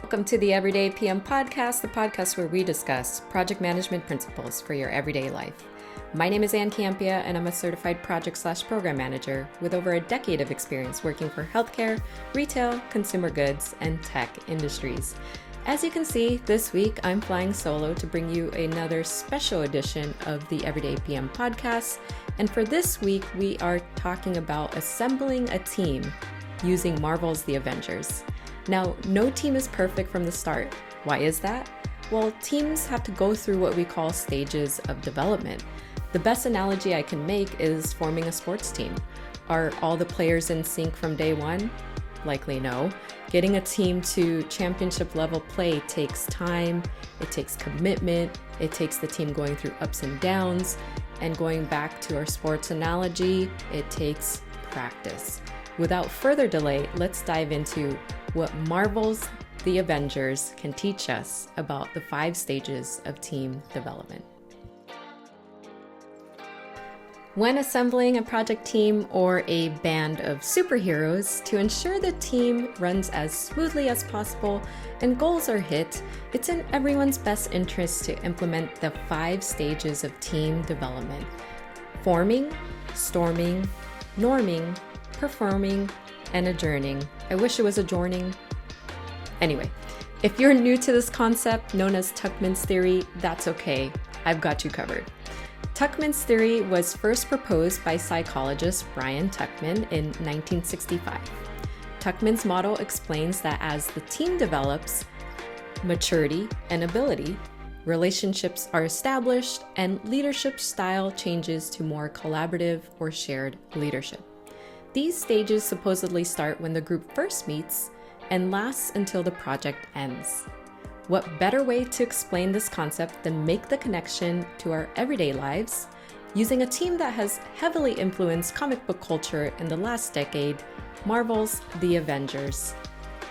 Welcome to the Everyday PM Podcast, the podcast where we discuss project management principles for your everyday life. My name is Campea, and I'm a certified project/program manager with over a decade of experience working for healthcare, retail, consumer goods, and tech industries. As you can see, this week I'm flying solo to bring you another special edition of the Everyday PM Podcast. And for this week, we are talking about assembling a team using Marvel's The Avengers. Now, no team is perfect from the start. Why is that? Well, teams have to go through what we call stages of development. The best analogy I can make is forming a sports team. Are all the players in sync from day one? Likely no. Getting a team to championship level play takes time, it takes commitment, it takes the team going through ups and downs, and going back to our sports analogy, it takes practice. Without further delay, let's dive into what Marvel's The Avengers can teach us about the 5 stages of team development. When assembling a project team or a band of superheroes, to ensure the team runs as smoothly as possible and goals are hit, it's in everyone's best interest to implement the 5 stages of team development: forming, storming, norming, performing, and adjourning. I wish it was adjourning. Anyway, if you're new to this concept known as Tuckmans Theory, that's okay. I've got you covered. Tuckmans Theory was first proposed by psychologist Brian Tuckman in 1965. Tuckman's model explains that as the team develops maturity and ability, relationships are established, and leadership style changes to more collaborative or shared leadership. These stages supposedly start when the group first meets and lasts until the project ends. What better way to explain this concept than make the connection to our everyday lives using a team that has heavily influenced comic book culture in the last decade, Marvel's The Avengers.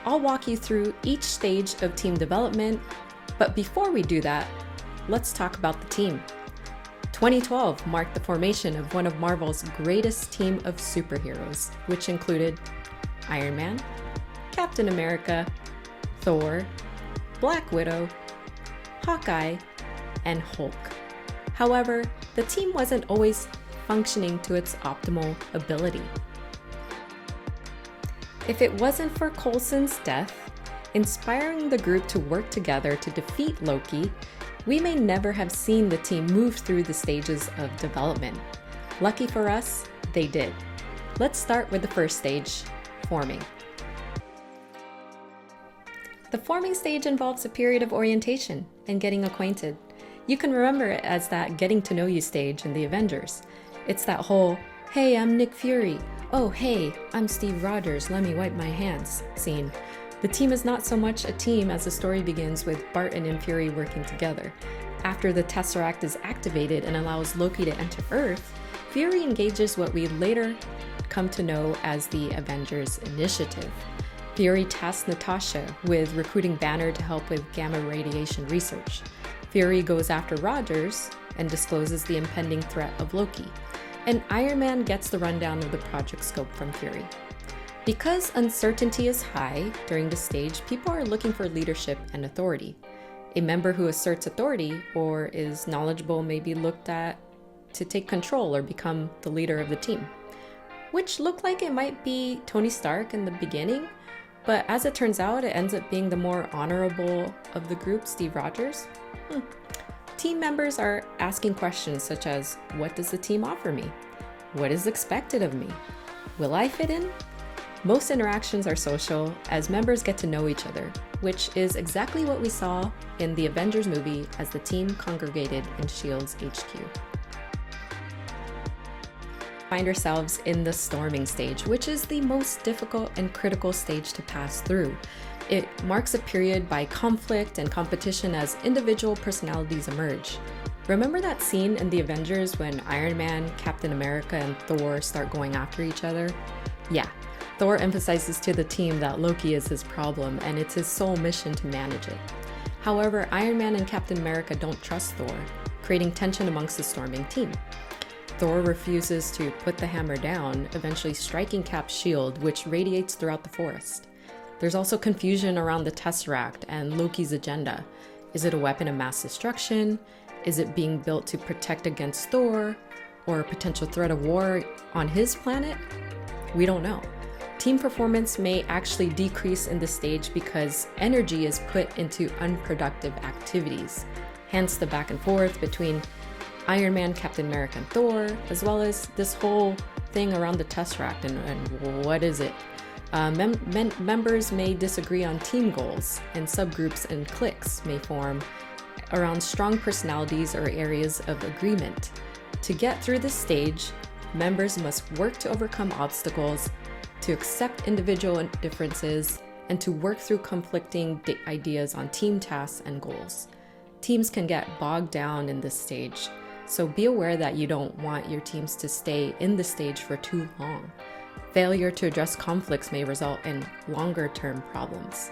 I'll walk you through each stage of team development, but before we do that, let's talk about the team. 2012 marked the formation of one of Marvel's greatest team of superheroes, which included Iron Man, Captain America, Thor, Black Widow, Hawkeye, and Hulk. However, the team wasn't always functioning to its optimal ability. If it wasn't for Coulson's death, inspiring the group to work together to defeat Loki, we may never have seen the team move through the stages of development. Lucky for us, they did. Let's start with the first stage, forming. The forming stage involves a period of orientation and getting acquainted. You can remember it as that getting to know you stage in The Avengers. It's that whole, "Hey, I'm Nick Fury. Oh, hey, I'm Steve Rogers. Let me wipe my hands" scene. The team is not so much a team as the story begins with Barton and Fury working together. After the Tesseract is activated and allows Loki to enter Earth, Fury engages what we later come to know as the Avengers Initiative. Fury tasks Natasha with recruiting Banner to help with gamma radiation research. Fury goes after Rogers and discloses the impending threat of Loki. And Iron Man gets the rundown of the project scope from Fury. Because uncertainty is high during this stage, people are looking for leadership and authority. A member who asserts authority or is knowledgeable may be looked at to take control or become the leader of the team, which looked like it might be Tony Stark in the beginning, but as it turns out, it ends up being the more honorable of the group, Steve Rogers. Team members are asking questions such as, what does the team offer me? What is expected of me? Will I fit in? Most interactions are social as members get to know each other, which is exactly what we saw in the Avengers movie as the team congregated in S.H.I.E.L.D.'s HQ. Find ourselves in the storming stage, which is the most difficult and critical stage to pass through. It marks a period by conflict and competition as individual personalities emerge. Remember that scene in The Avengers when Iron Man, Captain America, and Thor start going after each other? Yeah. Thor emphasizes to the team that Loki is his problem and it's his sole mission to manage it. However, Iron Man and Captain America don't trust Thor, creating tension amongst the storming team. Thor refuses to put the hammer down, eventually striking Cap's shield, which radiates throughout the forest. There's also confusion around the Tesseract and Loki's agenda. Is it a weapon of mass destruction? Is it being built to protect against Thor? Or a potential threat of war on his planet? We don't know. Team performance may actually decrease in the stage because energy is put into unproductive activities. Hence the back and forth between Iron Man, Captain America, and Thor, as well as this whole thing around the Tesseract and what is it? Members may disagree on team goals, and subgroups and cliques may form around strong personalities or areas of agreement. To get through this stage, members must work to overcome obstacles, to accept individual differences, and to work through conflicting ideas on team tasks and goals. Teams can get bogged down in this stage, so be aware that you don't want your teams to stay in the stage for too long. Failure to address conflicts may result in longer-term problems.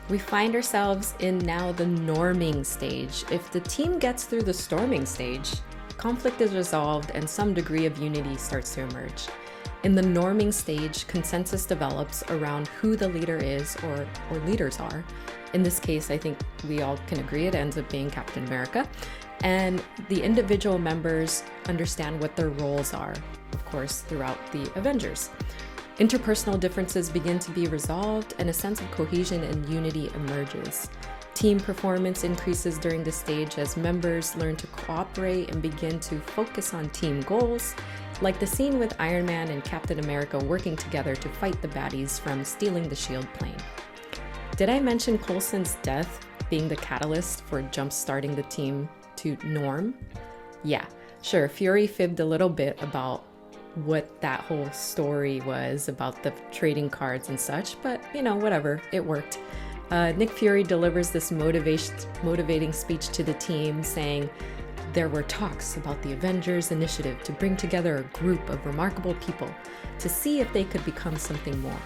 We find ourselves in now the norming stage. If the team gets through the storming stage, conflict is resolved and some degree of unity starts to emerge. In the norming stage, consensus develops around who the leader is or leaders are. In this case, I think we all can agree it ends up being Captain America. And the individual members understand what their roles are, of course, throughout the Avengers. Interpersonal differences begin to be resolved and a sense of cohesion and unity emerges. Team performance increases during this stage as members learn to cooperate and begin to focus on team goals, like the scene with Iron Man and Captain America working together to fight the baddies from stealing the shield plane. Did I mention Coulson's death being the catalyst for jump-starting the team to norm? Yeah, sure, Fury fibbed a little bit about what that whole story was about the trading cards and such, but whatever, it worked. Nick Fury delivers this motivating speech to the team saying there were talks about the Avengers initiative to bring together a group of remarkable people to see if they could become something more.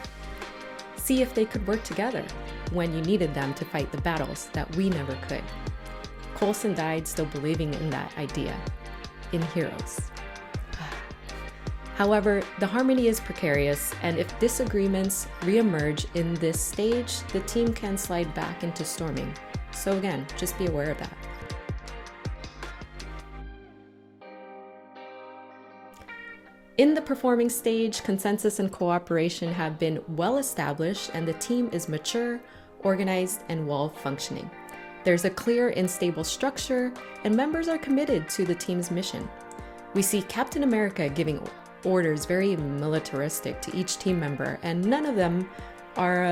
See if they could work together when you needed them to fight the battles that we never could. Coulson died still believing in that idea, in heroes. However, the harmony is precarious, and if disagreements reemerge in this stage, the team can slide back into storming. So again, just be aware of that. In the performing stage, consensus and cooperation have been well established, and the team is mature, organized, and well-functioning. There's a clear and stable structure, and members are committed to the team's mission. We see Captain America giving orders very militaristic to each team member, and none of them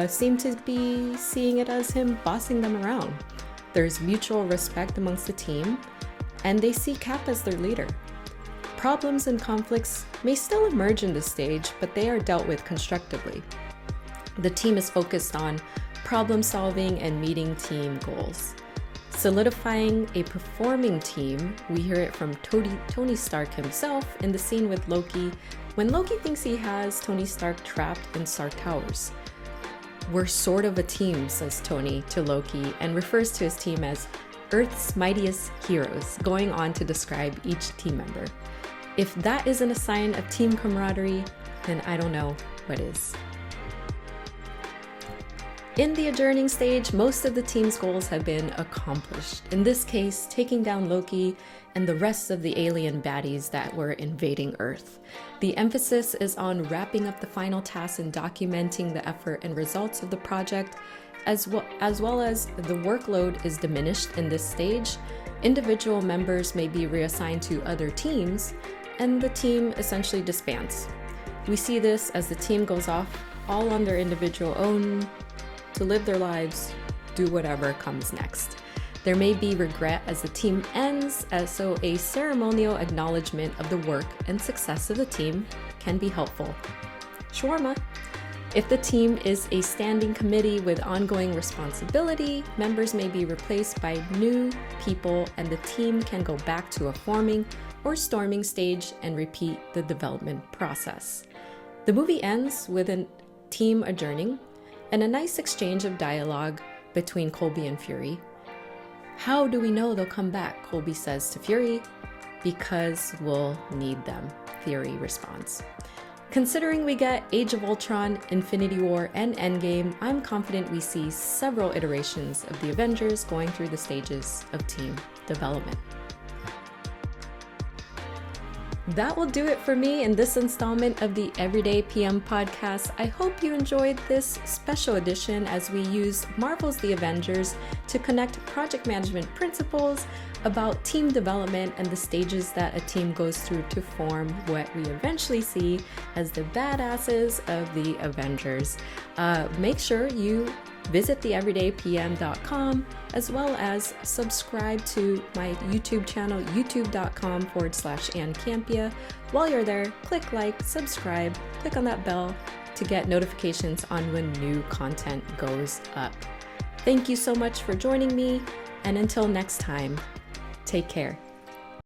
seem to be seeing it as him bossing them around. There's mutual respect amongst the team, and they see Cap as their leader. Problems and conflicts may still emerge in this stage, but they are dealt with constructively. The team is focused on problem solving and meeting team goals. Solidifying a performing team, we hear it from Tony Stark himself in the scene with Loki, when Loki thinks he has Tony Stark trapped in Stark Towers. We're sort of a team, says Tony to Loki, and refers to his team as Earth's mightiest heroes, going on to describe each team member. If that isn't a sign of team camaraderie, then I don't know what is. In the adjourning stage, most of the team's goals have been accomplished. In this case, taking down Loki and the rest of the alien baddies that were invading Earth. The emphasis is on wrapping up the final tasks and documenting the effort and results of the project, as well as the workload is diminished in this stage. Individual members may be reassigned to other teams, and the team essentially disbands. We see this as the team goes off all on their individual own to live their lives, do whatever comes next. There may be regret as the team ends, so a ceremonial acknowledgement of the work and success of the team can be helpful. Shawarma. If the team is a standing committee with ongoing responsibility, members may be replaced by new people and the team can go back to a forming or storming stage and repeat the development process. The movie ends with a team adjourning and a nice exchange of dialogue between Colby and Fury. How do we know they'll come back? Colby says to Fury. Because we'll need them, Fury responds. Considering we get Age of Ultron, Infinity War, and Endgame, I'm confident we see several iterations of the Avengers going through the stages of team development. That will do it for me in this installment of the Everyday PM podcast. I hope you enjoyed this special edition as we use Marvel's The Avengers to connect project management principles about team development and the stages that a team goes through to form what we eventually see as the badasses of the Avengers. Make sure you visit theeverydaypm.com as well as subscribe to my YouTube channel, youtube.com/Ann Campea. While you're there, click like, subscribe, click on that bell to get notifications on when new content goes up. Thank you so much for joining me, and until next time, take care.